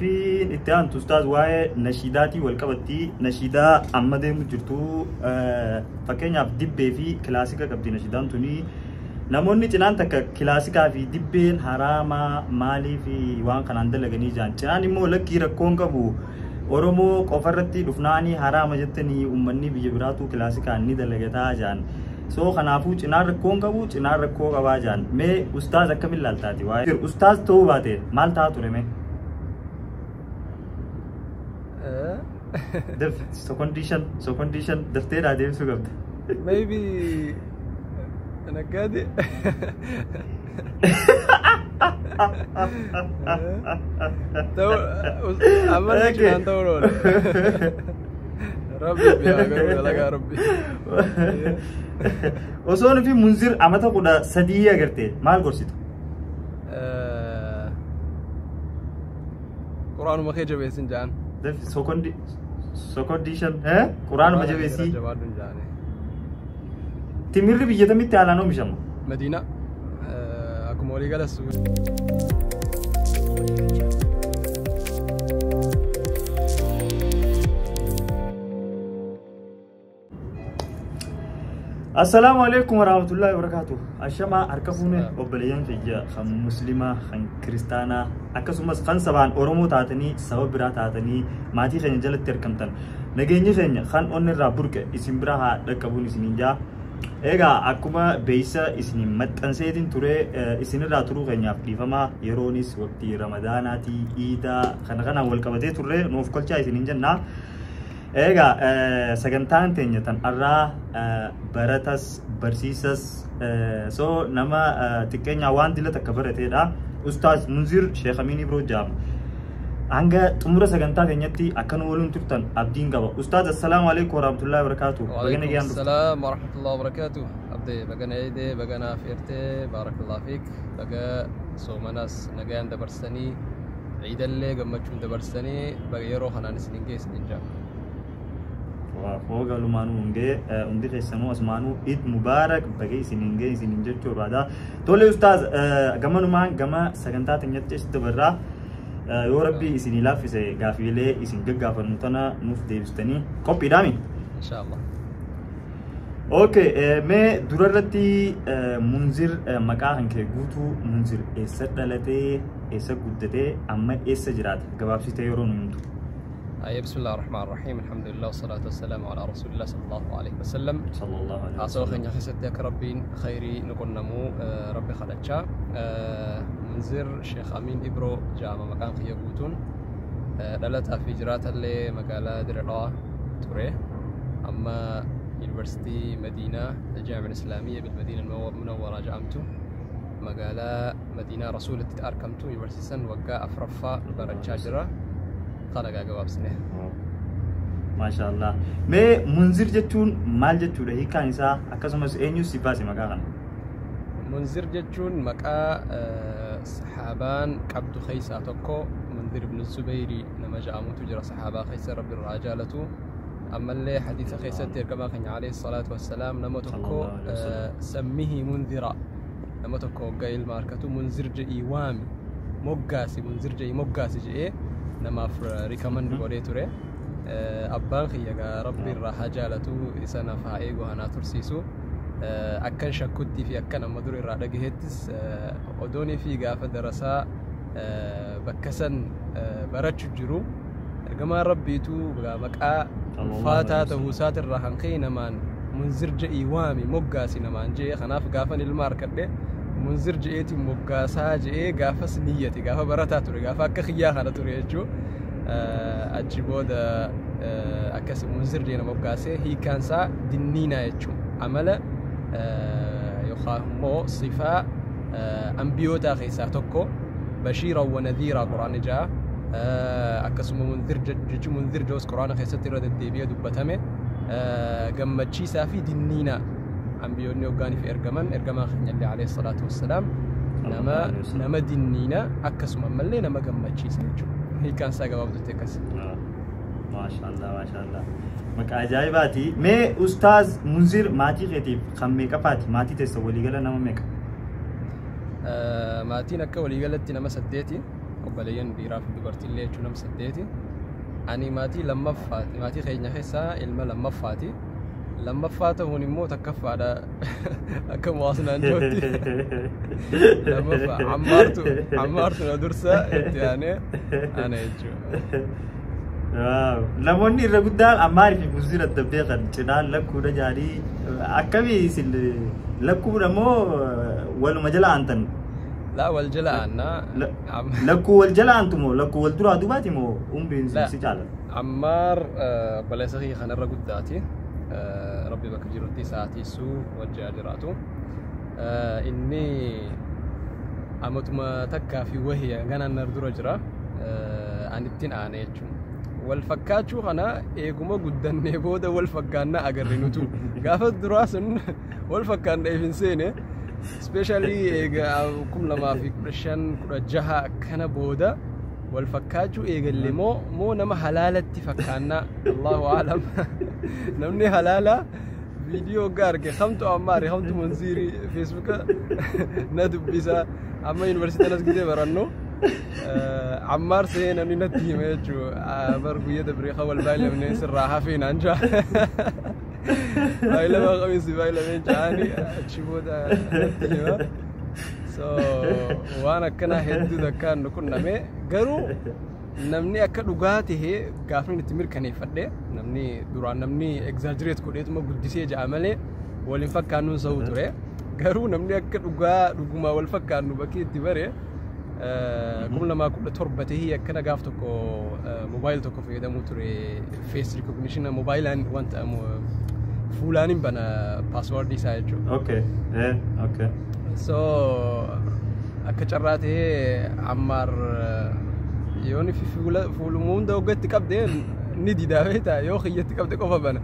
Gaaffiin itti aantu ustaaz waa'ee nashiidaatii wal qabatti nashiidaa amma deemu jirtu fakkeenyaaf dibbee fi kilaasika qabdi nashiidaan tuni namoonni cinaan takka kilaasikaa fi dibbeen haraama maalii fi waan kanaan dalaganii jiran cinaan immoo lakkii rakkoon qabu Oromoo qofarratti dhufnaanii haraama jettanii uummanni biyya biraatu kilaasikaan ni dalagataa jiran so kanaafuu cinaan rakkoon qabu cinaan rakkoo qabaa jiran mee ustaaz akkamiin ilaaltaati waa'ee ustaaz ta'uu baate maal ta'a ture mee so condition daftee deemsuu qabda. Maybe nagade. Amalna kinaan ta'uu Rabbi biyaa garuu dalagaa Rabbi. Osoo nufi munzir amata kudha sadii agarte maal gorsitu? Quraanuma kee jabeessin jaan. So condition Quraan majabesi timirri biyyatamitti haalaan oomishamu Madina akkuma walii galas Assalamu alaikum warahmatullahi wabarakatuh. Ashama arkafune obboleeyyan kiyya kan muslima kan kristaana akkasumas kan sabaan Oromoo taatanii sababa biraa taatanii maatii keenya jalatti argamtan nageenyi keenya kan onni irraa burqe isin bira haa dhaqqabuun isiniin jaa. Egaa akkuma beeysa isiniin maxxanseetiin ture isin irraa turuu keenyaaf dhiifamaa yeroonis waqtii ramadaanaatii iidaa kana kanaan wal qabatee turre nuuf kolchaa isiniin jennaa. Ega sagantaan teenya tan arraa baratas barsiisas so nama xiqqeenya waan dila takka barateedha ustaaz Munzir Sheekh Amin Ibro jaam hanga xumura sagantaa keenyatti akkan waliin turtan abdiin qaba ustaaz assalamu alaykum wa rahmatullahi wa barakatuh bagana gyan assalam wa rahmatullahi wa barakatuh abdi bagana ide bagana firte barakallahu fik baga somanas nagayan dabarsani ciidalle gammachuu dabarsani baga yeroo khanaan isinin geessin jaa وفوق لمانو نجى عندي خسنو أسمانو إد مبارك بقي سنينجي سنينجي بعدا تولي أستاذ جمانو مان جما سكنتات نيتش تبرا يا ربي سنيلا في سي غافيلة سنجع غافرنتنا نوف ديفستني كوبي دامي إن شاء الله أوكي ما دررتي منذر مكان كجوتو منذر إسد دلته إسد قدته أما إسد جرات جواب سيتيرون يمتو بسم الله الرحمن الرحيم الحمد لله والصلاة والسلام على رسول الله صلى الله عليه وسلم صلى الله عليه وسلم عصو خنجا خسدك ربين خيري نقول نمو ربي خلتشا منذر شيخ أمين إبرو جامع مكان خيابوتون دلتها في جرات اللي مقالة درقاء توري أما يونيفرسيتي مدينة الجامعة الإسلامية بالمدينة المنورة جامتو مقالة مدينة رسولة أركمتو يونيفرسيتي وقا أفرفا برنشا جرا خلقا جواب سنه ما شاء الله ما منذر جتون مال جتون هي كان إنسا أكاسمس أنيو سيفاسي مكان منذر جتون مكا صحابان قبض خيسة تكو منذر بن الزبيري لما جاء متجرى صحابة خيسة رب الرجالة أما اللي حديث خيسة كما كان عليه الصلاة والسلام لما تكو سميه منذرا لما تكو قايل ماركته منذر جئي وامي مقاسي منذر جئي مقاسي جئي نما ريكومند غوري توري ابان خيغا ربي الراحه جالتو اسنا فايغو هنا ترسيسو اكن شكوتي في اكن مدور الرادغهتس اودوني في غاف درسا بكسن برچ جرو كما ربيتو مقا فاتا توسات الرحن خينمان منذر جئي وامي مقاسي نمان جي خناف غافن الماركت منذر جئتي مقاسا جئ غافس نيتي غاف برتا توري غاف كخيا خنا توري جو اجيبو دا اكس منذر جينا مقاسي هي كانسا دنينا يچو عمل يخاهمو صفه انبيوتا خيسا توكو بشيرا ونذيرا قران جاء اكسم منذر جج منذر جوس قران خيسا ترد الدبيه دبتمه غمچي سافي دنينا أنبيوني وقاني في إرجمان خنيلي عليه الصلاة والسلام نما دينينا أكسم ملي نما جمّتشي سنجو هي كان ساقا وابدو تكس ما شاء الله ما شاء الله مك عجائباتي مي أستاذ منذر ماتي غتيب خم ميكا فاتي ماتي تسوي لي قال نما ميكا ماتي نكا ولي قالت نما سديتي وبلين بيراف دبرتي اللي شو سديتي أني ماتي لما فاتي ماتي خيجنا خيسا إلما لما فاتي لما فاته هوني موت كف على كم واصلنا نجوتي لما عمارتو ندرسة يعني أنا يجو namoonni irra guddaan ammaari fi muzira dabbeeqan cinaan lakkuu da jaarii akkami isin lakkuu moo waluma jala aantan la wal jala aanna lakkuu wal jala aantu moo lakkuu wal duraa dubaati moo umriin si jaala ammaar balesa khii khana irra guddaati rabbi bakka jirutti sa'aatii suu wajjaa jiraatu inni amatuma takkaa fi wahiya ganaan nardura jira anittiin aane jechuun والفكاتشو خنا إيجوما جدا نبودا والفكاننا أجرينوتو قافت دراسن والفكان إيفنسينه especially كم لما في كرشان كرجها كنا بودا والفكاتشو إيجل مو نما حلالة تفكاننا الله أعلم نمني حلالة فيديو قارك خمتو أماري خمتو منزيري فيسبوك ندب بيسا أما يونيفرسيتي ناس كده برانو عمار سين أني نتيم يجو بربي يدبري خول بايلة من يسر راحة فين أنجا بايلة ما قميصي بايلة من جاني تشوفه ده نتيم وانا كنا هندو ده كان نكون نمي قرو نمني أكد وقاتي هي قافلين التمير كان يفرده نمني دوران نمني exaggerate كوديت ما قدسي جعمله والإنفاق كانوا صوتوا ره قرو نمني أكد وقما والفاق كانوا بكي تبره كم لما كنت تربته هي كنا قافتكو موبايل تكو في دمو تري فيس ريكوجنيشن موبايل ان وانت فلان بنا باسورد دي سايجو اوكي اوكي سو اكچراته عمار يوني في فولمون دو قد تكبدين ندي داويتا يو خيت تكبد كوفا بنا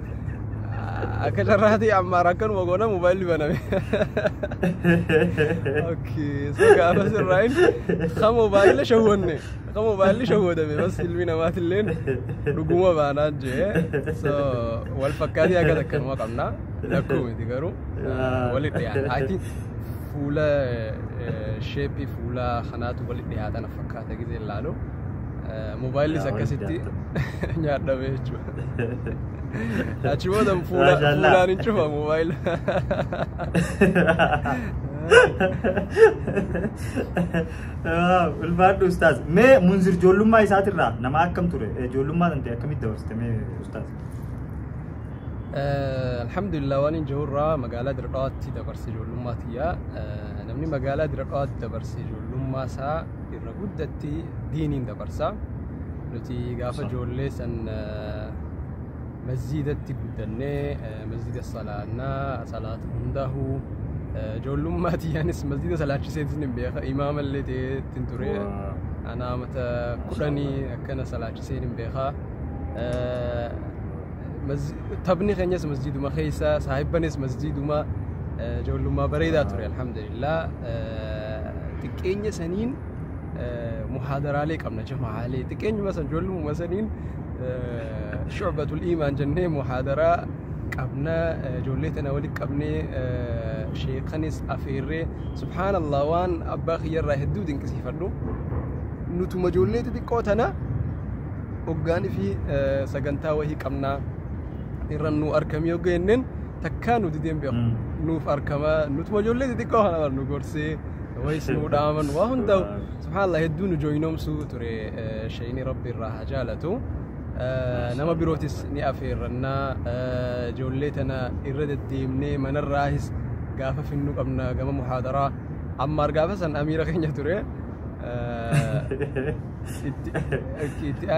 اكچراته عمار كان وغونا موبايل بنا اوكي سو قابس الراين خم موبايل شهوده بس البينا مات اللين رقوما بانا جي سو والفكادي هكذا كان وقمنا لكم تقروا ولد يعني اي ثينك فولا شيبي فولا خنات ولد هذا انا فكاته كده لالو موبايل سكستي نيادا بيجو أشوفه فولا نشوفه موبايل البعض أستاذ ما منزر جولم ما يساتر را نما كم ترى جولم ما أنت كم يدور استمع أستاذ الحمد لله واني جورا مقالة درقات تدبرس جولم ما تيا نمني مقالة درقات تدبرس جولم ما سا الرجودتي دينين دبرسا نتي قافة جولس أن مسجد تقدني مسجد الصلاة صلاة عنده جولم ما تيانس مسجد صلاة سيدنا بيخا إمام اللي تنتوري أنا متى كرني كنا صلاة سيدنا بيخا تبني خنيس مسجد ما خيسا صاحب بنيس مسجد ما جولم ما بريدة توري الحمد لله تكيني سنين محاضرة عليك أمنا جماعة عليه تكيني مثلا جولم مسنين شعبة الإيمان جنة محاضرة قبنا جولتنا ولي قبني شيخانيس أفيري سبحان الله وان أبا خير راهدود إنكسي فردو نتو مجولتي دي قوتنا وقاني في سقنتا وهي قبنا إرنو أركمي وقينن تكانو دي دين بيخ نوف أركما نتو مجولتي دي قوتنا ورنو قرسي ويسنو دامن وهن دو سبحان الله هدونو جوينوم سو تري شيني ربي الراحة جالتو نما بيروتس ني أفيرنا جولتنا إرد الديمني من الراهس قافة في النوب أبنا قام محاضرة عمار قافة سن أميرة خينيا توري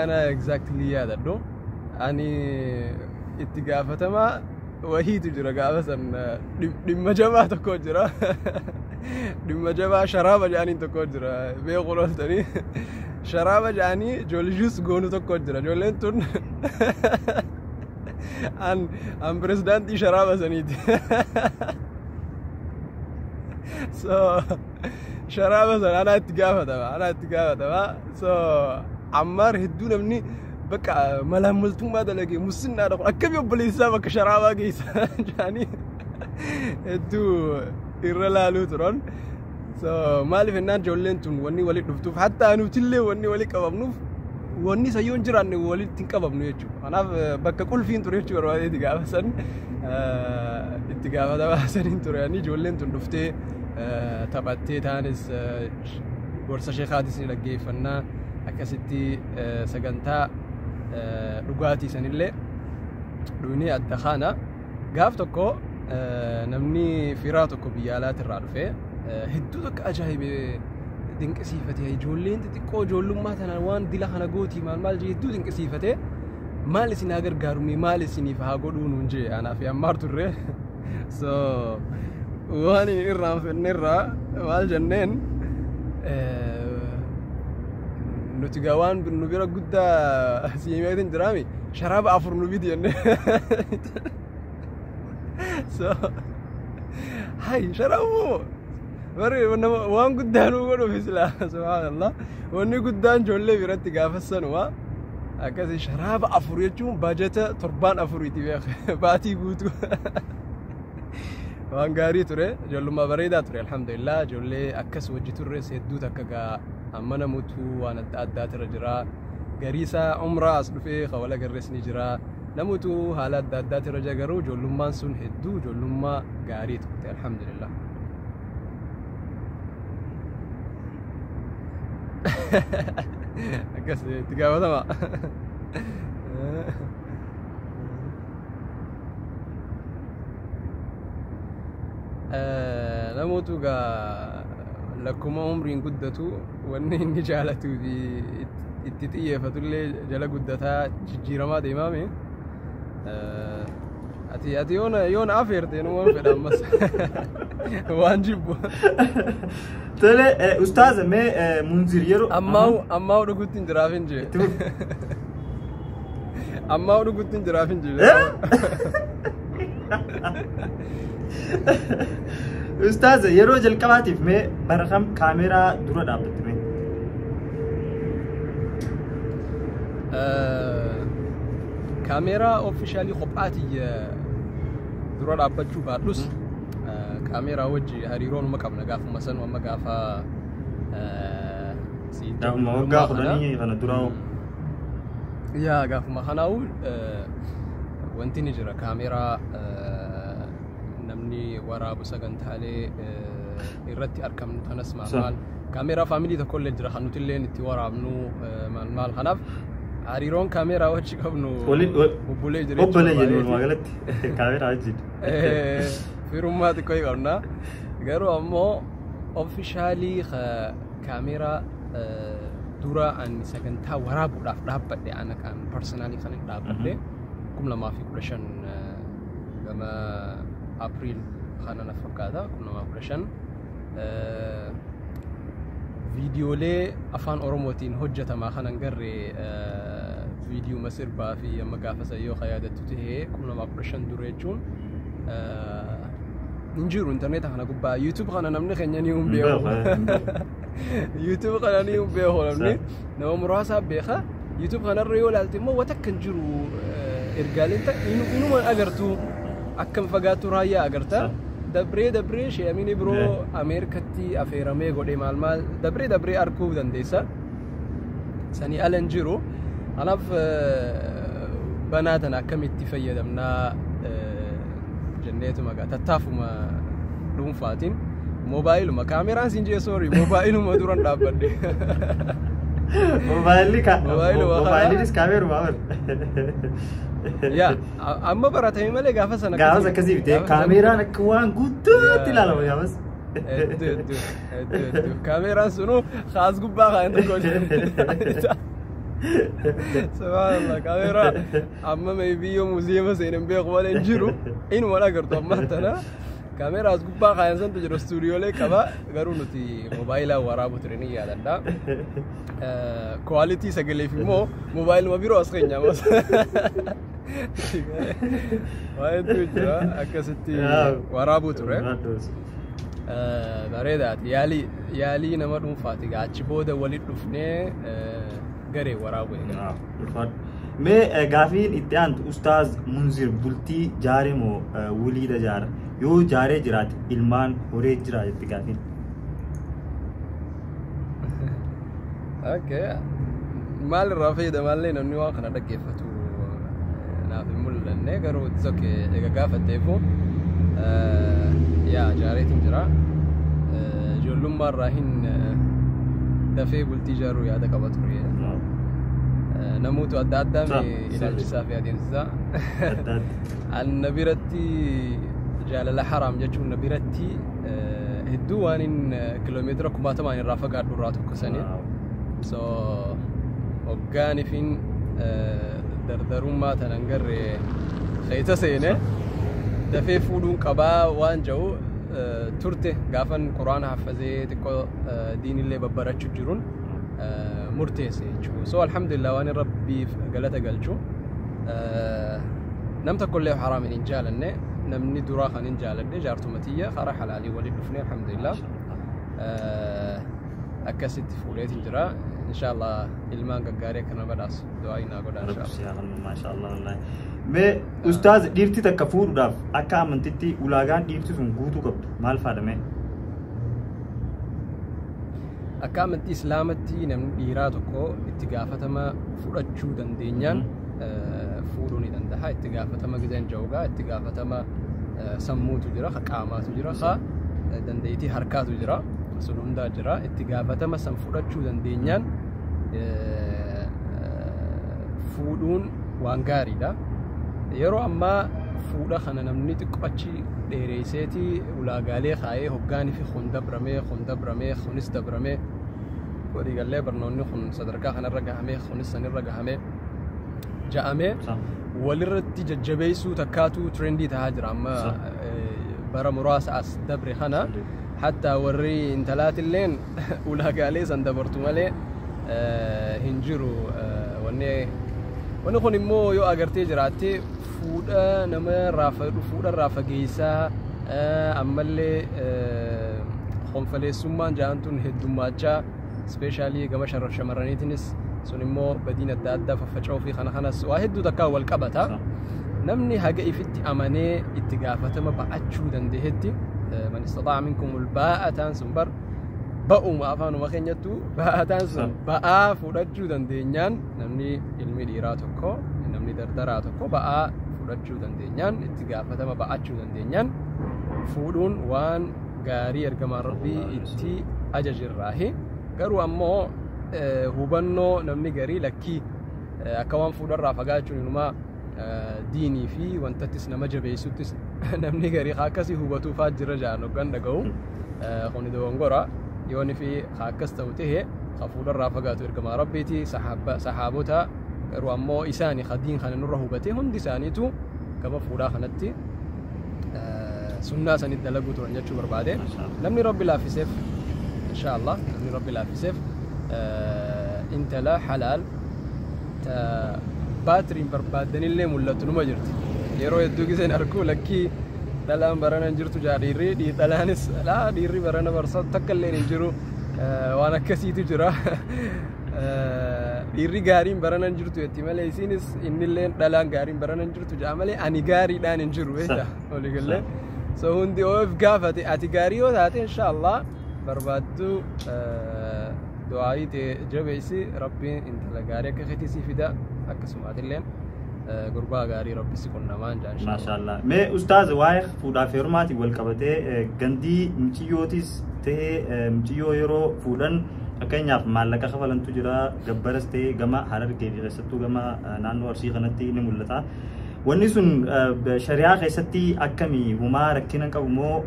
أنا exactly هذا دو أني اتقافة ما وهي تجرى قافة سن لما جماعة تكوجرا لما جماعة شرابة جاني تكوجرا بيقولوا تاني شرابة جاني جول جوس قونو تكوجرا جولين تون أن بريزدانتي شرابة سنيتي so شرابة سن أنا اتقافة تبا so عمار هدونا مني بقى ملاملتم هذا لقي مسنا أقول أكيد يبلي سامك شرابة جيس جاني هدو إرلالو ترون so maaliif ennaan ijoolleen tun wanni walitti dhuftuuf hatta anuutillee wanni walitti qabamnuuf wanni sayyoon jiraanne walitti hin qabamnu jechuudha. Kanaaf bakka qulfiin ture jechuudha barbaadee itti gaafasan itti gaafatamaa saniin ture ani ijoolleen tun dhuftee taphattee taanis gorsa sheekaatis ni dhaggeeffannaa akkasitti sagantaa dhugaatii sanillee dhuunii adda kana gaaf tokko namni firaa tokko biyya alaatti irraa dhufee hedduu tokko ajaa'ibee dinqisiifatee ijoolleen xixiqqoo ijoollummaa tanaan waan dila kana gootii maal hedduu dinqisiifatee maal isin haa gargaarumni maal isiniif haa godhuu nuun jee anaa fi ammaar turre so waan irraan fennerraa maal jenneen nuti gaa waan nu bira guddaa siimeetin jiraami sharaaba 4 nu biti jennee so hay sharabu bari waan guddaa nu godhuuf islaa subhaanallah wanni guddaan ijoollee biratti gaafassanuma akkasii sharaaba 4 jechuun baajata 7 itti beekee baatii guutuu waan gaarii ture ijoollummaa bareedaa ture alhamdulillah ijoollee akkas wajji turre hedduu takka gaa amma namutu waan adda addaatira jira gariisaa umraa as dhufee hawala garrees ni jira namutu haala adda addaatira jira garuu ijoollummaan sun hedduu ijoollummaa gaarii turte alhamdulillah. akkas itti gaafatama namoota gaa lakkuma umriin guddatu wanni inni jaalatuu fi itti xiyyeeffatullee jala guddataa jijjiiramaa deemaame ati yoona afeerte nu waan fedha ammas waan jibbu tole ustaaz mee munzir yeroo ammaa dhugutti hin jiraafin jee ammaa dhugutti hin jiraafin jee ustaaz yeroo jalqabaatiif mee barakam kaameraa dura dhaabbatte mee kaameraa officially qophaati dura dhaabbachuu baadhus kaameraa wajji hariiroonuma qabna gaafuma sanu amma gaafa gaafuma waggaa kudhanii kana duraa yaa gaafuma kanaa'u wanti ni jira kaameraa namni waraabu sagantaalee irratti argamnu tanas maal kaameraa faamilii tokkollee jira kan nuti illee itti waraabnu maal kanaaf hariiroon kaameraa wajji qabnu obbolee jira obbolee jennu magaalatti kaameraa wajji firummaa xiqqoo qabna garuu ammoo officially kaameraa dura ani sagantaa waraabuudhaaf dhaabbadhe ana kan personally kan dhaabbadhe 2015 gama April kana na fakkaata 2015 viidiyoolee afaan oromootiin hojjetamaa kanan garre viidiyoo masirbaa fi amma gaafa sayyoo khayaadattu tahee 2015 dura jechuun injiru interneeta kana gubbaa YouTube kana namni keenya ni humbeeho YouTube kana ni humbeeho namni nama muraasa beeka YouTube kana irra yoo ilaalte immoo watakkan jiru ergaaleen inuma agartu akkam fagaatu raayyaa agarta dabree sheemini biroo Ameerikatti afeeramee godhe maal dabree arguu dandeessa sanii alan jiru anaaf banaatan akkamitti fayyadamnaa jenneetuma gaa tattaafuma dhuunfaatiin moobaayiluma kaameraan siin jee sorry moobaayiluma duran dhaabbadhe moobaayiliinis kaameruma yaa amma baratame malee gaafa sana akkasii bitee kaameraan akka waan guddaatti ilaalama gaafas kaameraan sunu khaas gubbaa kan tokko subhanallah kaameraa amma maybe yoo muuziyeema seenan beeku malee hin jiru inuma agartu amma tana kaameraa as gubbaa kan santu jiru stuudiyoolee qaba garuu nuti moobaayilaa waraabu ture ni yaadadha quality sagaleef immoo moobaayiluma biroo as keenya mas waantu jira akkasitti waraabuu ture bareedaati yaalii nama dhuunfaati achi booda walitti dhufnee garee waraabuu eegala mee gaafiin itti aantu ustaaz munzir bultii jaare moo wuliida jaara yoo jaaree jiraate ilmaan horee jira jetti gaafiin اوكي مال الرافيد مال لنا انه واقنا دقيفتو نافي مول النيجر تزكي دقافه تيفو يا جاريت انجرا جولم مره هن دفي بالتجارو يا دقبتري نموت ادادامي الى الجساف يا دينزا النبيرتي جال الحرام جچو نبيرتي هدوان كيلومتر كما تمانين رافقات دراتو كسنين سو وقاني فين دردرما تننقر خيتا سينة دفي فودون قبا وانجو ترته قافن قرآن حفظي تكو دين اللي ببراتشو جرون مرتيسي سو الحمد لله واني ربي قلتا قلتشو نمت كله حرام انجالني نمني دراخا انجالني جارتو متية خارا حلالي ولي دفني الحمد لله أكست فوليت انجرا إن شاء الله إلمان قاري كنا بداس دعائنا قد إن شاء الله ما شاء الله والله ما أستاذ ديرتي تكفور داف أكا من تتي ولاغان ديرتي سنقوتو كبت مال فادمه أكا من تي إسلامتي نمن ديراتوكو اتقافتما فرأتشو دندينيان فوروني دندها اتقافتما قدين جوغا اتقافتما سموتو جرا قاماتو جرا خا دنديتي حركاتو جرا سنون دا جرا اتقافتما سنفرأتشو دندينيان فودون وانغاري دا يرو أما فودا خانا نمني تقبتشي ديريسيتي ولاغالي خايه هقاني في خندب رمي خنس دبرمي ودي قال لي برنوني خن صدركا خنا رقهمي خنس سن رقهمي جامي ولرتي ججبيسو تكاتو ترندي تهاجر أما برا مراس أس دبري خنا حتى وري انتلات اللين ولاغالي سندبرتو مالي هنجرو وني خون مو يو اغرتي جراتي فودا نما فودا رافغيسا امالي خنفلي سمان جانتون هدوماچا سبيشالي غما شرف شمرانيتنس سونيمو بدينه دادا ففچو في خنخنس واحد تكاول قبتا نمني حاجه يفتي اماني اتقافتما باچو دندهتي من استطاع منكم الباءة سنبر بأو ما أفانو مخينيتو باءة سن باء فودجو دندينيان نمني علمي ديراتوكو نمني دردراتوكو باء فودجو دندينيان اتقافتما باچو دندينيان فودون وان غاري ارغما ربي اتي اجاج الراهي غرو امو هوبنو نمني غاري لكي اكوان فودر رافغاچو نما ديني في وانتتس نمجبيسوتس نمني غاري خاكسي هوبتو فاجر جانو غندغو خوني دوغورا يوني في خاكستوته خفودر رافغاتو ارغما ربيتي صحابوتا غرو امو اساني خدين خن نرهوبتي هندي سانيتو كما فودا خنتي سنة سند دلقو تورنجتشو برباده نمني ربي لا في سيف إن شاء الله نمني ربي لا في سيف انت لا حلال تا باترين بربادن اللي ملتو نما جرت يرو يدو كيسين أركو لكي دلان برانا نجرتو جاريري دي دلانس لا ديري برانا برصاد تكالي نجرو وانا كسيتو جرا ديري غارين برانا نجرتو يتمالي سينس إن اللي دلان غارين برانا نجرتو جامالي أني غاري دان نجرو إيتا ولي قل لي سو هندي اوف قافتي اتقاريو ذاتي ان شاء الله بربادو دعايتي جبيسي ربي انت لقاريك ختيسي فدا اكسمات اللين قربا غاري ربي سيكون نمان جان ما شاء الله مي استاذ وايخ فودا فيرماتي والكبتي غندي مچيوتيس تي مچيو يرو فودن اكنياف مالك خفلن تجرا غبرستي غما حرر كيدي رستو غما نانو ارسي خنتي نملتا ونسون بشريعة خيستي أكمي وما ركينا كومو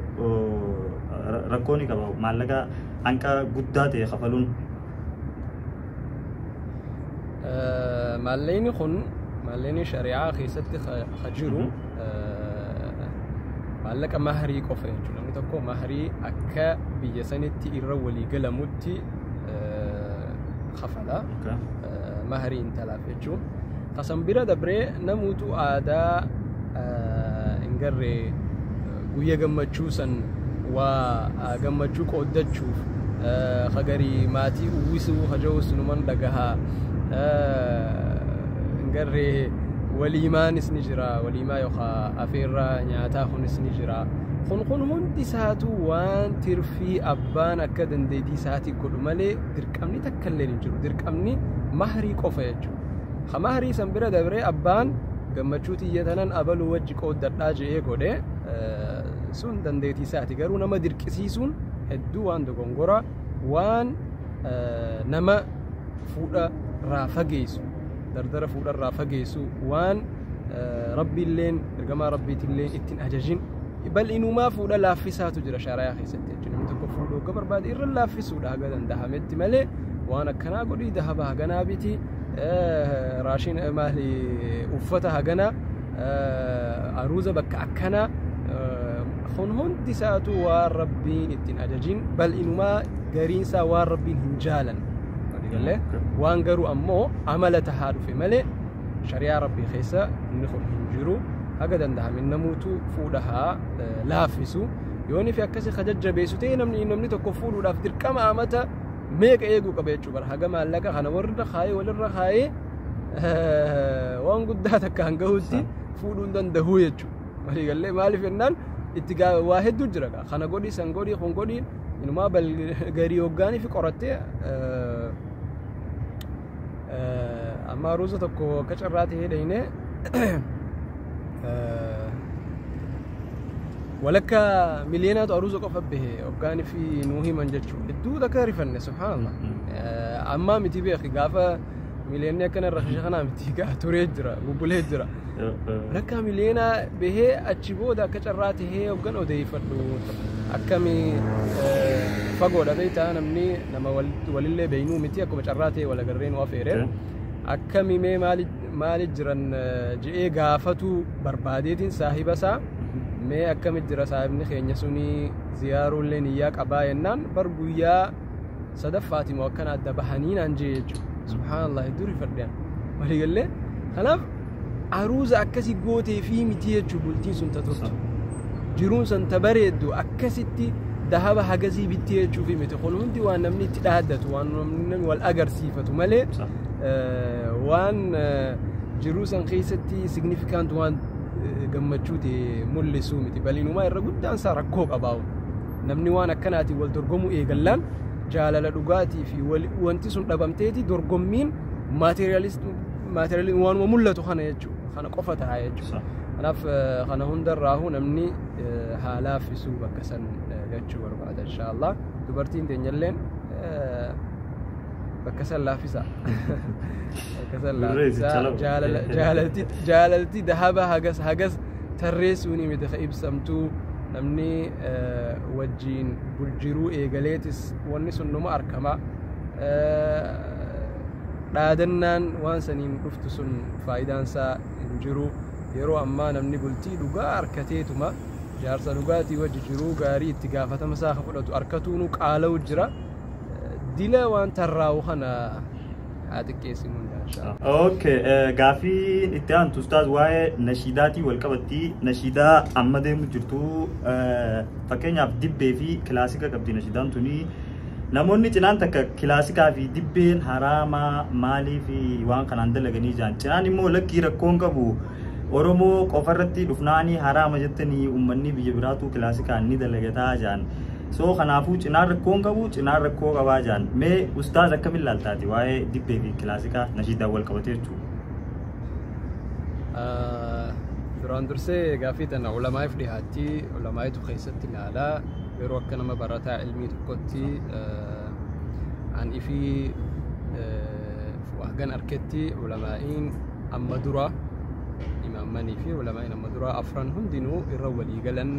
ركوني كباو مالك أنك قدات خفلون ماليني خن ماليني شريعة خيستي خجرو مالك مهري كوفي جنوني تكو مهري أكا بيسانتي إرولي قلموتي خفلا مهري انتلافيتشو قسم بيرا دبري نموتو آدا انقري قوية قمتشوسن وقمتشو قودتشوف خقري ماتي ويسو خجوس نمان لقها انقري وليما نسنجرا وليما يوخا أفيرا نياتاخو نسنجرا kun hundi isaatu waan tirfii abbaan akka dandeetii isaatii godhu malee dirqamni takka illee hin jiru. Dirqamni mahrii qofa jechuudha. Mahrii san bira dabree abbaan gammachuu tiyyatanan abaluu wajji qooddadhaa je'ee godhe sun dandeetii isaati. Garuu nama dirqisiisuun hedduu waan dogongora waan nama fuudha irraa fageessu dardara fuudha irraa fageessu waan rabbiilleen ergamaa rabbiitilleen ittiin ajajin bal inumaa fuudha laaffisaatu jira shari'aa keessatti jechuudha. Namni tokko fuudhuu akka barbaade irra laaffisuudha haga dandahametti malee waan akkanaa godhii dahaba haganaa biti raashin maali uffata haganaa aruuza bakka akkanaa kun hundi isaatu waan rabbiin ittiin ajajin bal inumaa gariinsaa waan rabbiin hin jaalan waan garuu ammoo amala tahaa dhufe malee shari'aa rabbii keessa inni kun hin jiru haga dandahamin namuutu fuudhahaa laaffisu yooni fi akkasi kajajjabeessu ta'e namni tokko fuudhuudhaaf dirqama amata meeqa eeguu qaba jechuu bara haga maallaqa kana warra kaayee walirra kaayee waan guddaa takka hangahutti fuudhuu hin danda'u jechuu waliigallee maaliif jennaan itti waa hedduu jira kana godhii san godhii kun godhii inumaa bal garii hoggaanii fi qorattee amma aruuza tokko akka carraa ta'ee dhayne walakka miliyoonaatu aruuza qofa bahe hoggaanii fi nuu himan jechuudha. Hedduu takka rifanne subhaanallah. Amma miti beeki gaafa miliyoonni akkana irra kanaa miti gaa turee jira bubbulee jira. Rakka miliyoonaa bahee achi booda akka carraa ta'ee hoggan odeeffadhu akkami fagoodha beektaa namni nama walillee beeynuu miti akkuma carraa ta'e wal agarreen waa feeree akkami mee maali jiran je'ee gaafatu barbaadeetiin saahiba isaa mee akkami jira saahibni keenya suni ziyaaruullee niyyaa qabaa jennaan bar guyyaa sadaffaati moo akkana adda bahanii naan jee jechuudha. Subhaanallah hedduu rifadheen waliigallee kanaaf aruuza akkasi gootee fi miti jechuudha bultiin sun taturtu jiruun san tabareeddu akkasitti dahaba hagasii bitti jechuu fi miti kun hundi waan namni itti dhaaddatu waan namni wal agarsiifatu malee waan jiruu san keessatti signifikant waan gammachuu ta'e mul'isu miti baliinumaa irra guddaan isaa rakkoo qabaa'u namni waan akkanaatiin wal dorgomuu eegallaan jaalala dhugaatii fi wanti sun dhabamteeti dorgommiin maateriyaaliin waanuma mul'atu kana jechuudha kana qofa ta'a jechuudha. Kanaaf kana hundarraahu namni haa laaffisuu bakka san jechuu barbaada inshaallah. Dubartiin teenyalleen bakka san laaffisa bakka san laaffisa jaalalti dahaba hagas tarreessuuni miti ka ibsamtuu namni wajjiin buljiruu eegaleetis wanni sun numa arkama dhaadannaan waan saniin dhuftu sun faayidaansaa hin jiru. Yeroo ammaa namni bultii dhugaa harkateetuma jaarsa dhugaatii wajji jiruu gaarii itti gaafatama isaa ka fudhatu harkatuunu qaala'u jira dila waan tarraa'u kana haa xiqqeessinu inshallah. Okay, gaafiin itti aantu ustaaz waa'ee nashiidaatii wal qabatti nashiidaa amma deemu jirtu fakkeenyaaf dibbee fi kilaasika qabdi nashiidaan tuni namoonni cinaan takka kilaasikaa fi dibbeen haraamaa maalii fi waan kanaan dalaganii jiran cinaan immoo lakkii rakkoon qabu Oromoo qofarratti dhufnaanii haraama jettanii uummanni biyya biraatu kilaasikaan ni dalagataa jiran so kanaafuu cinaan rakkoon qabu cinaan rakkoo qabaa jiran mee ustaaz akkamiin ilaaltaati waa'ee dibbee fi kilaasikaa nashiidaan wal qabatee jechuudha. Duraan dursee gaafii tana ulamaa'if dhihaatti ulamaa'itu keessatti ilaalaa yeroo akka nama barataa ilmii tokkotti an ifii waagan arketti ulamaa'iin amma dura imaamanii fi ulamaa'iin amma dura afran hundinuu irra walii galan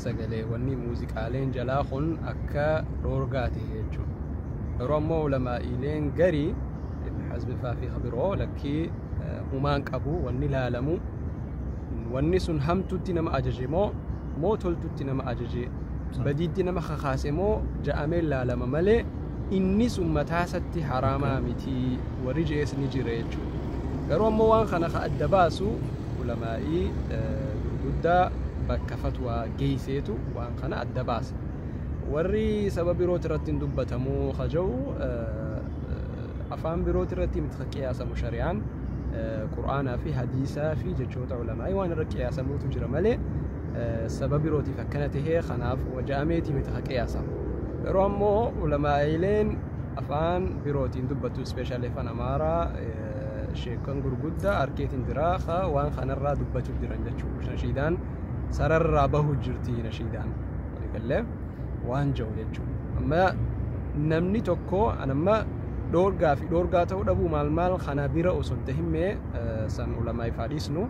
sagalee wanni muuziqaaleen jalaa kun akka dhoorgaa ta'e jechuudha. Yeroo ammoo ulamaa'iileen garii hazbifaa fi khabiroo lakkii humaan qabu wanni laalamu wanni sun hamtutti nama ajaje moo toltutti nama ajaje badiitti nama kakaase moo ja'amee laalama malee inni sun mataasatti haraamaa miti warri je'es ni jira jechuudha. Garuu ammoo waan kana ka adda baasu ulamaa'ii gurguddaa bakka fatwaa geeyseetu waan kana adda baasa. Warri sababa birooti irratti hin dubbatamu haja'u afaan birooti irratti miti qiyaasamu shari'aan qur'aanaa fi hadiisaa fi jechoota ulamaa'ii waan irra qiyaasamuutu jira malee سبب روتي فكانت هي خناف وجاميتي متحقياسا رامو علماء إلين أفان بروتين دبتو سبيشال فان أمارا شيكون غرغدا أركيتين دراخا وان خنرا دبتو درنجتشو نشيدان سرر به جرتي نشيدان ولكن وان جو يجو أما نمني توكو أنا ما دورغا تو دبو مال خنابيرا أصنتهم سن علماء فاريسنو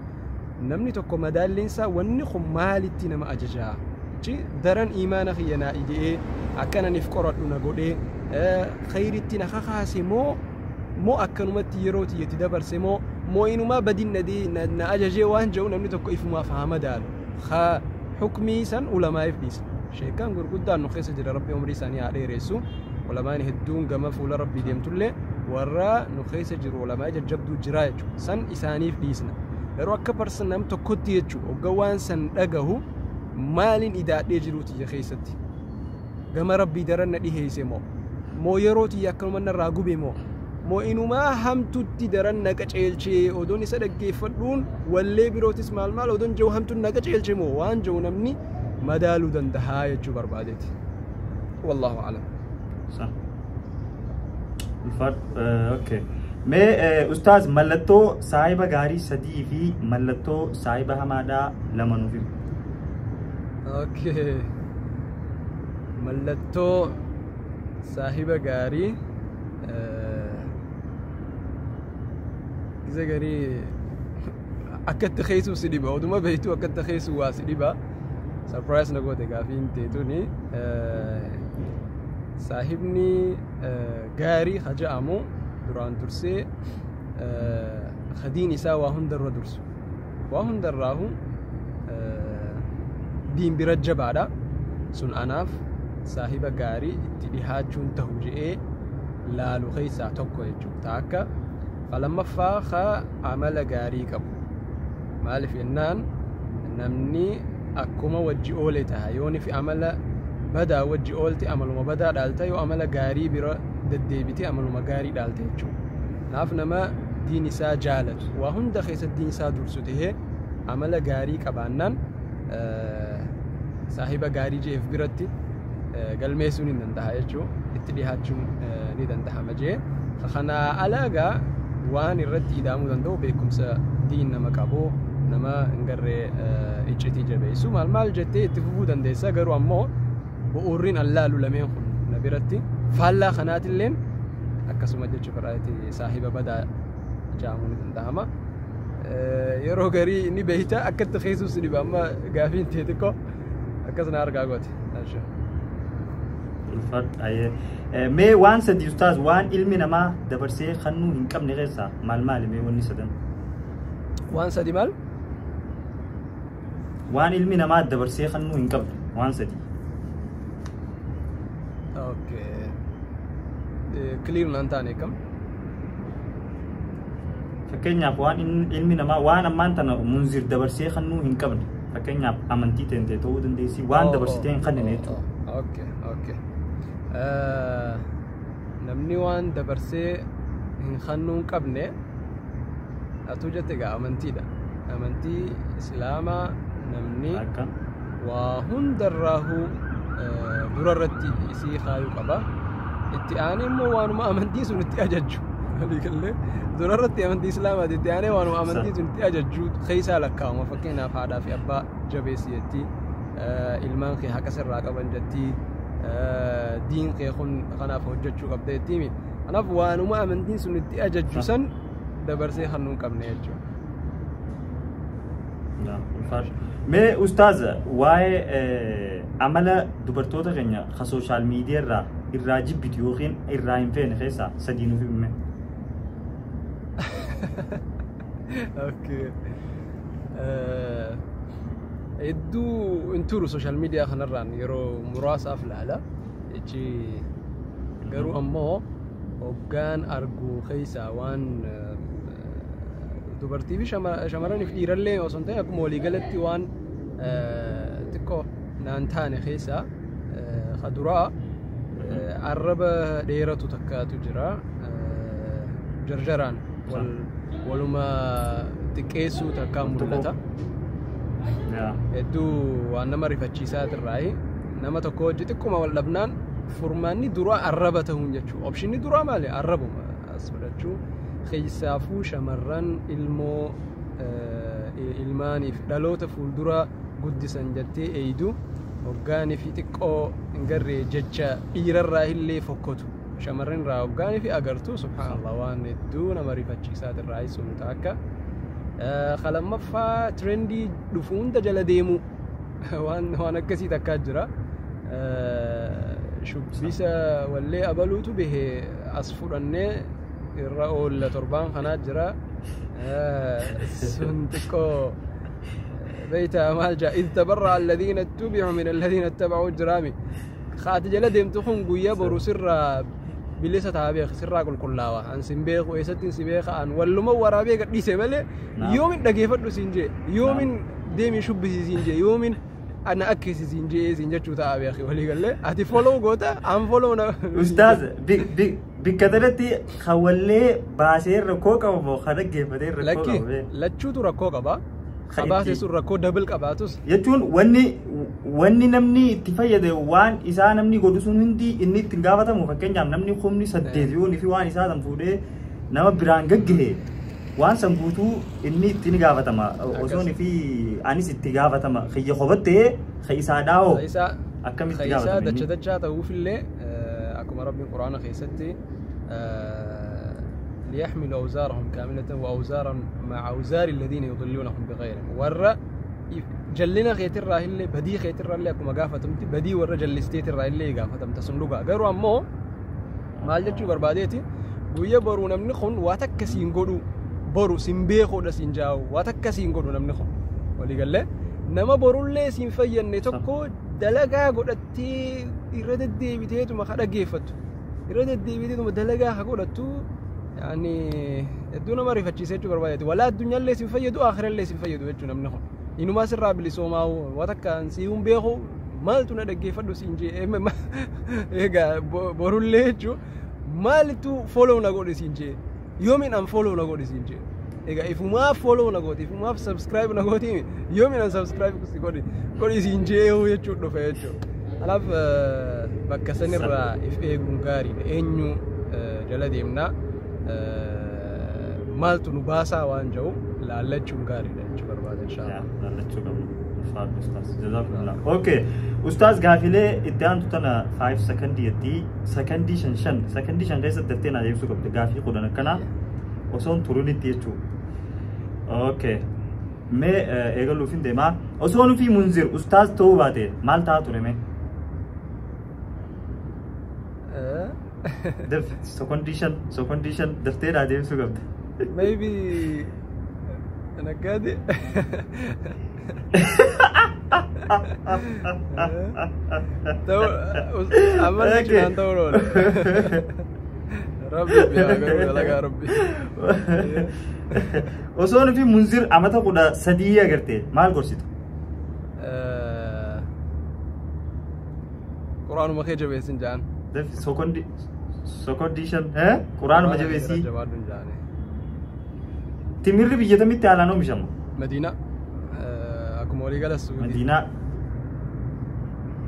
نمني توكو مدالينسا وني خمالتي نما أججا شي درن إيمانا خينا إيدي أكنا نفكرت نقولي خيرتي نخاخاسي مو أكنمتي يروتي يتدبر سمو مو إنما بدين ندي نأججي وان جو نمني توكو إفما فهم دال خا حكمي سن علماء إفليس شيكان غرغدا نخيس جرى ربي عمري ساني عليه ريسو علماء هدون جما فول ربي ديمتله ورا نخيس جرى علماء جبدو جرايج سن إساني إفليسنا لو أكبر سنم تكتي يجو وجوان سن أجهو مالين إذا ديجروتي يخيستي جما ربي درنا دي هيسمو مو يروتي يأكل من الراجو بيمو مو إنه ما هم تدي درنا كأجيل شيء ودون يصدق كيف فلون واللي بيروتي مال ودون جو هم تدنا كأجيل شيء مو وان جو نمني مدالو دندها يجو بربادتي والله أعلم صح الفرق أوكي मैं उस्ताद मल्लतो साहिबा गारी सदी भी मल्लतो साहिबा हमारा लमनुफी ओके मल्लतो साहिबा गारी إذا قري أكد تخيسو سديبا ودما بيتو أكد تخيسو واسديبا سربرايز نقول تكافين تيتوني صاحبني غاري خجا أمو duraan dursee khadiin isaa waa hundarra dursu waa hundarraahu diin bira jabaadha sun anaaf saahiba gaarii itti dhihaachuun ta'u je'ee laalu keessaa tokko jechuudha akka falammaffaa haa amala gaarii qabu maaliif jennaan namni akkuma wajji oole taha yooni fi amala badaa wajji oolte amaluma badaa dhaalta yoo amala gaarii bira deddeebitee amaluma gaarii dhaalte jechuudha. Naaf nama diin isaa jaalatu waa hunda keessatti diin isaa dursu tahee amala gaarii qabaannaan saahiba gaarii jeef biratti galmeessuun ni danda'a jechuudha. Itti dhihaachuun ni danda'ama jee. Kana alaagaa waan irratti ida'amuu danda'u beekumsa diin nama qabu nama hingarree iccitii jabeessu maal jettee itti fufuu dandeessa garuu ammoo bu'uurriin allaalu lameen kun na biratti faallaa kanaatilleen akkasuma jechuun faraati saahiba badaa jaamuun danda'ama yeroo garii inni beeyta akkatti keessus dhiba amma gaafiin ta'e xiqqoo akkasuma argaa goote mee waan sadii ustaaz waan ilmi namaa dabarsee kannuu hin qabne keessaa maal mee wanni sadan waan sadii maal waan ilmi namaa dabarsee kannuu hin qabne waan sadii okay clear nantaane kam fakkeenyaaf waan ilmi namaa waan ammaan tana munzir dabarsee kannuu hin qabne fakkeenyaaf amantii ta'e ta'uu dandeessi waan dabarsitee hin qabne jechuudha okay namni waan dabarsee hin kannuu hin qabne atu jette gaa amantiidha amantii islaamaa namni waa hundarraahu durarratti isii kaayuu qaba itti aanee immoo waanuma amantii sun itti ajajju waliigallee durarratti amantii islaamaati itti aanee waanuma amantii sun itti ajajju keessaa lakkaa'uma fakkeenyaaf haadhaa fi abbaa jabeessi jetti ilmaan kee haqa sirraa qaban jetti diin kee kun kanaaf hojjechuu qabda jettiimi kanaaf waanuma amantiin sun itti ajajju san dabarsee kannuu hin qabne jechuudha. mee ustaaz waa'ee amala dubartoota keenya ka sooshaal miidiyaa irraa jibbitu yookiin irraa hin feene keessaa sadii nuuf himi. Okay. Hedduu hin turu sooshaal miidiyaa kanarraan yeroo muraasaaf laala jechi garuu ammoo hoggaan arguu keessaa waan dubartii fi shamarraniif dhiirallee osoo hin ta'in akkuma waliigalatti waan xiqqoo naan taane keessaa kaduraa arraba dheeratu takkaatu jira jarjaraan waluma xiqqeessuu takkaa mul'ata hedduu waan nama rifachiisaa irraayi nama tokko hojii xiqquma wal dhabnaan furmaanni dura arraba ta'uun jechuudha. Opshinni dura maali? Arrabuma as fudhachuu keessaafuu shamarran ilmoo ilmaaniif dhaloota fuuldura guddisan jettee eeydu hoggaanii fi xiqqoo hin garree jecha dhiirarraa illee fokkotu shamarran irraa hoggaanii fi agartuu subhaanallah waan hedduu nama rifachiisaa irraa sun akka خلمفا ترندي دفون تجلا ديمو وانا كسيت أكاجرا شو بيسا واللي أبلوتو به أصفر النّي الرأول تربان خناجرا سنتكو بيت مالجا إذ تبرع الذين اتبعوا من الذين اتبعوا الجرامي خات جلا ديم تخون قويا برو سر بليسة تابيخ سرّا كل كلاوة عن سنبيخ ويستين سبيخ عن واللوم ورابيخ دي سبلة يوم دقيفة سنجي يوم ديمي شو بس سنجي يوم أنا أكيس سنجي شو تابيخ ولي قال لي أتي فولو قوتا أم فولو نا أستاذ بكثرتي خوالي باسير ركوكا ومخرج كيف ده ركوكا لا شو تو ركوكا با خباس يسور ركو دبل كباتوس يتون واني نمني تفايد وان إسا نمني قدسون هندي إني تنقافة مفكين جام نمني خمني سديديون في وان إسا تنفوده نما برانقه وان سنبوتو إني تنقافة ما وصوني في أني ستقافة ما خي خبته خي ساداو أكمل تقافة خي سادة تهو في اللي أكما ربي القرآن خي ستي ليحملوا أوزارهم كاملة وأوزارا مع أوزار الذين يضلونهم بغيرهم ورّا جلنا خيتر راهلي بدي خيتر راهلي أكو مقافة تمتي بدي ورّا جلستيتر راهلي قافة تمت سندوقا قالوا أمو مال جتشو برباديتي ويا برو نمنخون واتكسين قدو برو سنبيخو دا سنجاو واتكسين قدو نمنخون ولي قال لي نما برو اللي سنفيا نتوكو دلقا قدتي إرادة ديبتيتو ما خدا قيفتو إرادة ديبتيتو ما دلقا قدتو يعني الدنيا ما ريفتشي سيجو برباديتي ولا الدنيا اللي سنفيدو آخر اللي سنفيدو وجو نمنخون إنو ما سر رابلي سوماو واتكا نسيهم بيخو مالتو ندقى فدو سنجي إيجا برولي جو مالتو فولو نقول سنجي يومين أم فولو نقول سنجي إيجا إفو ما فولو نقول إفو ما سبسكرايب نقول يومين أم سبسكرايب كودي سنجي هو يجو دو فيجو ألاف بكسني را إف إيجون كاري إنيو جلدي منا مالتو نباسا وانجو لا لجون كاري لجو برباد إن شاء الله لا لجو جزاكم الله اوكي استاذ غافله ادان تنا 5 سكندي يدي سكندي شنشن سكندي شن غيس دتينا يسو قبل غافي قدنا كنا وسون تروني تيچو اوكي مي ايغلو فين دما وسون في منذر استاذ توباته مالتا تورمي دف سكنديشن دفتيرا يسو قبل maybe انا قادي عملنا كده ندورون ربي يا ربي وصون في منذر عمتها قد سدية قرتي مال قرسيت قرآن ما خيجة بيسين جان ده سكنديشن ها قرآن ما جبيسي تمر بيجتا ميت علانو مشامو مدينة مولي قال السعودي مدينة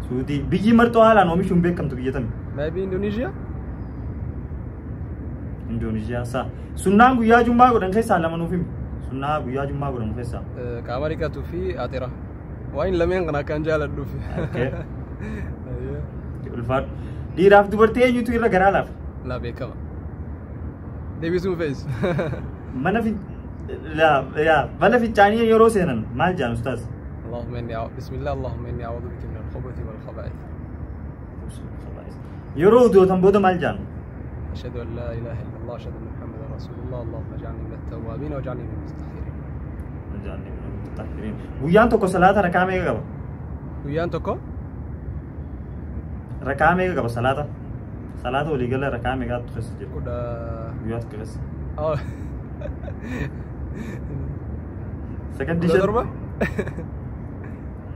سعودي بيجي مرتو على نومي شو مبيك كم تبيجي تامي ما يبي إندونيسيا صح سنة غويا جمعة قدام خيسا لما نوفيم سنة غويا جمعة قدام خيسا كأمريكا توفي آتيرا وين لمين كان جال الدوفي اوكي الفار دي راف دبرتي يوتيوب لا غرالاف لا بيكما دي بيسون فيس مانا في لا يا ولا في الثانية يورو سينن مال جان أستاذ اللهم إني بسم الله اللهم إني أعوذ بك من الخبث والخبائث يورو دو تنبودو مال جان أشهد أن لا إله إلا الله أشهد أن محمدا رسول الله اللهم اجعلني من التوابين واجعلني من المستغفرين واجعلني من المتطهرين ويان توكو صلاة ركامي قبل ويان توكو ركامي قبل صلاة ولي قال ركامي قبل تخسجل كودا ويات كرس سكنديشن ضربة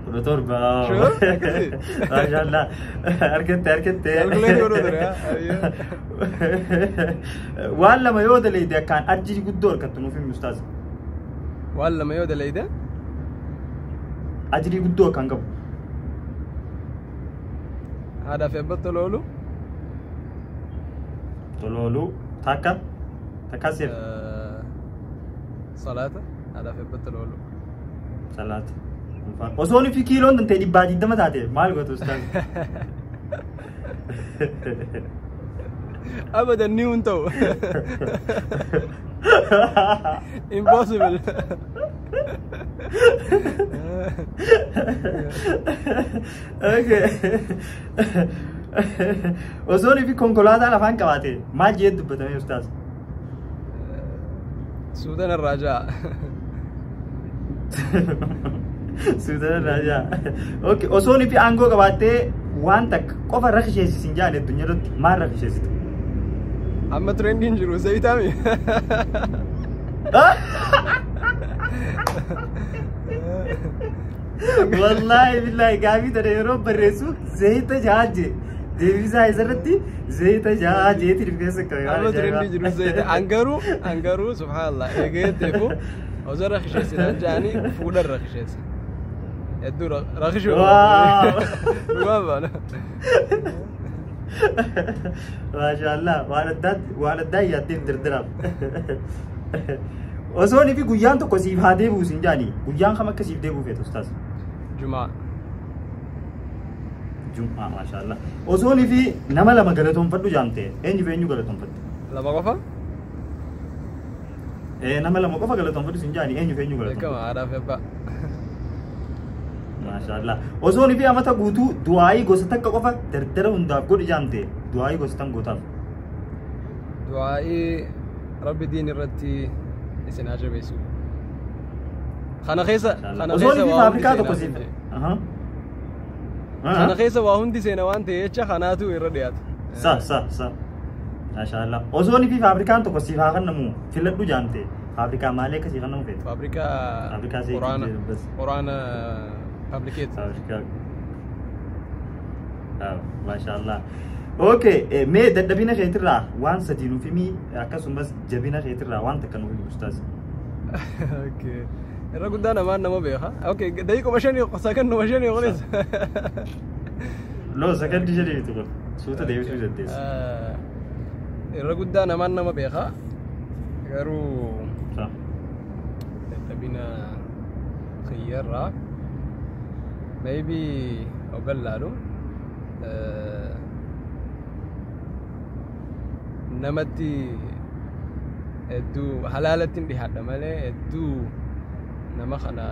ضربة ما شاء الله أركنت ولا ما يود اللي ده كان أرجع قدور كتنو في مستاذ ولا ما يود اللي ده أجري قدوة كان قبل هذا في بطلولو تلولو تاكا تكاسر صلاة هذا في بطلولو صلاة وصوني في كيلون أنت دي باجي دم تاتي ما لقيت أستاذ أبدا نيون تو impossible okay وصوني في كونكولادا على فان كواتي ما جيت بتمي أستاذ سودان الرجاء سودان الرجاء اوكي وصوني في أنغو كواتي وانتك كوفا رخيص سنجان الدنيا ما رخيص أما ترندين جرو زي تامي والله بالله قامي ترى يروب بريسو زيت جاجي ديفيزا إزرتي زيت جاجي تريفيس كذا أما ترندين جرو زي أنغرو سبحان الله يجي تفو وزر رخيص جاني فود الرخيص يدور رخيص واو ما شاء الله والدات ياتين دردراب وصوني في قيان تو كسيف هادي بوسين جاني قيان خما كسيف ديبو فيت أستاذ جمعة ما شاء الله وصوني في نما لما قلتهم فدو جامته إني فينيو قلتهم فدو لما قفا نما لما قفا قلتهم فدو سنجاني إني فينيو قلتهم كم عارف يبقى ما شاء الله وصوني في أمتا قوتو دعائي قوستك قفا دردر هنداب قد جامته دعائي قوستم قوتاف دعائي رب دين الرتي اسن عجب يسوع خنا خيسة وصوني في فابريكا تقصيف خنا خيسة وهندي سنوان تيجا خناتو يرديات صح ما شاء الله وصوني في فابريكا تقصيف هاخن نمو في لدو جانته فابريكا مالك كسي خنمو فيت فابريكا زي قرآن فابريكيت ما شاء الله اوكي مي دبينا خيترا وان سدينو في مي اكاسم بس جبينا خيترا وان تكنو في الاستاذ اوكي الرجل ده انا ما نمو بيها اوكي دايكو مشاني سكن مشاني غليظ لو سكن دي جدي تقول سوتا ديفيس جديس الرجل ده انا ما نمو بيها غيرو صح دبينا خيرا maybe ogallalu namatti eddu halalatin dihadda male eddu nama kana